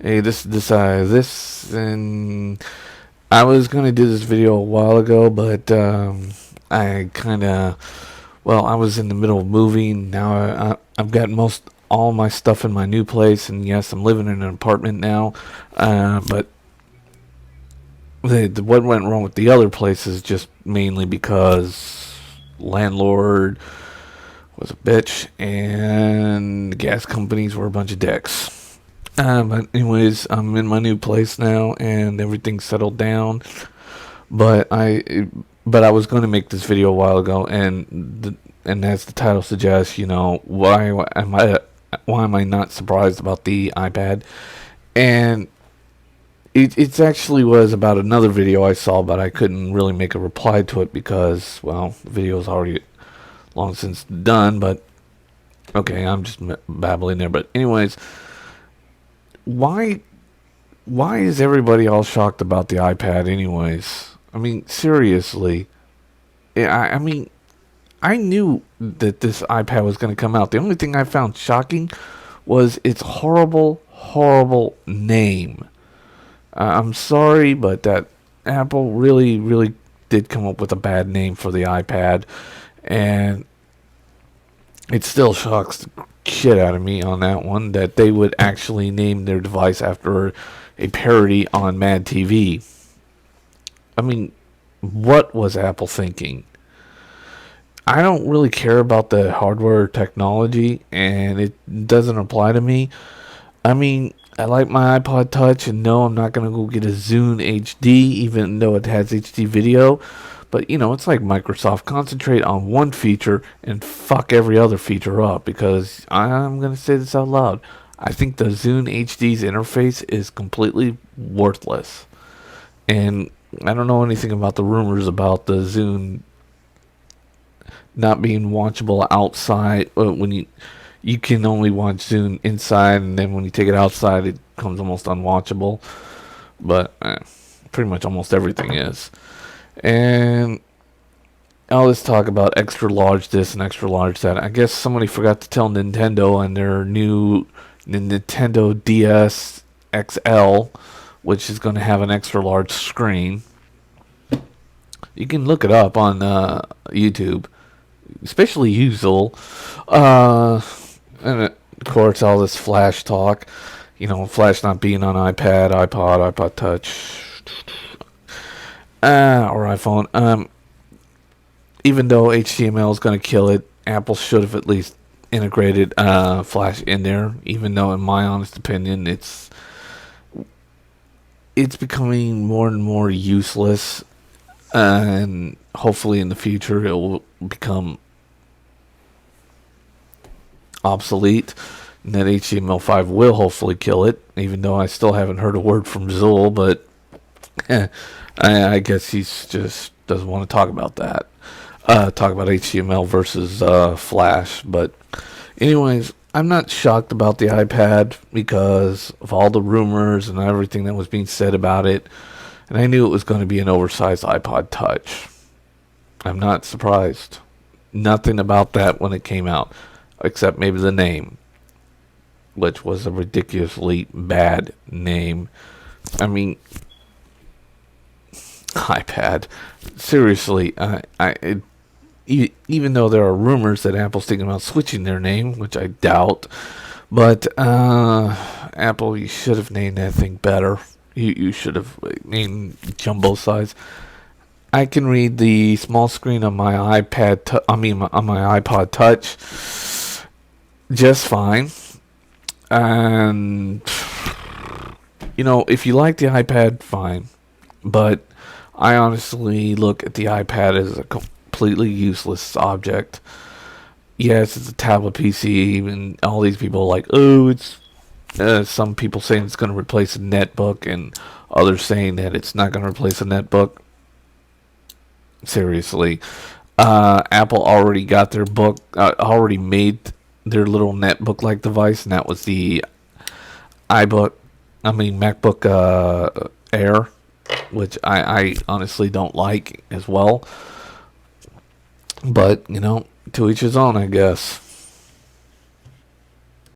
Hey, and I was gonna do this video a while ago, but I kind of, well, I was in the middle of moving. Now I've got most all my stuff in my new place, and yes, I'm living in an apartment now. But what went wrong with the other place is just mainly because landlord was a bitch, and the gas companies were a bunch of dicks. But anyways, I'm in my new place now, and everything's settled down. But I was going to make this video a while ago, and as the title suggests, why am I not surprised about the iPad? And it actually was about another video I saw, but I couldn't really make a reply to it because, well, the video is already long since done. But okay, I'm just babbling there. But anyways, why why is everybody all shocked about the iPad anyways? I mean, seriously. I mean, I knew that this iPad was going to come out. The only thing I found shocking was its horrible, horrible name. I'm sorry, but that Apple really, really did come up with a bad name for the iPad, and it still shocks the shit out of me on that one that they would actually name their device after a parody on Mad TV. I mean, what was Apple thinking? I don't really care about the hardware technology, and it doesn't apply to me. I mean, I like my iPod Touch, and no, I'm not gonna go get a Zune HD, even though it has HD video. But it's like Microsoft concentrate on one feature and fuck every other feature up. Because I'm gonna say this out loud, I think the Zune HD's interface is completely worthless, and I don't know anything about the rumors about the Zune not being watchable outside when you can only watch Zune inside, and then when you take it outside, it becomes almost unwatchable. But pretty much almost everything is. And all this talk about extra large this and extra large that. I guess somebody forgot to tell Nintendo on their new Nintendo DS XL, which is going to have an extra large screen. You can look it up on YouTube, especially you, Zul. And of course, all this Flash talk. Flash not being on iPad, iPod Touch, or iPhone. Even though HTML is going to kill it, Apple should have at least integrated Flash in there. Even though, in my honest opinion, it's becoming more and more useless, and hopefully in the future it will become obsolete. And that HTML5 will hopefully kill it. Even though I still haven't heard a word from Zul, but I guess he's just doesn't want to talk about that. Talk about HTML versus Flash. But anyways, I'm not shocked about the iPad because of all the rumors and everything that was being said about it. And I knew it was going to be an oversized iPod Touch. I'm not surprised. Nothing about that when it came out, except maybe the name, which was a ridiculously bad name. I mean, iPad. Seriously, even though there are rumors that Apple's thinking about switching their name, which I doubt, but Apple, you should have named that thing better. You should have named jumbo size. I can read the small screen on my iPad. On my iPod Touch, just fine. And if you like the iPad, fine. But I honestly look at the iPad as a completely useless object. Yes, it's a tablet PC, and all these people are like, oh, it's. Some people saying it's going to replace a netbook, and others saying that it's not going to replace a netbook. Seriously, Apple already got their book, already made their little netbook-like device, and that was the MacBook Air, which I honestly don't like as well. But to each his own, I guess.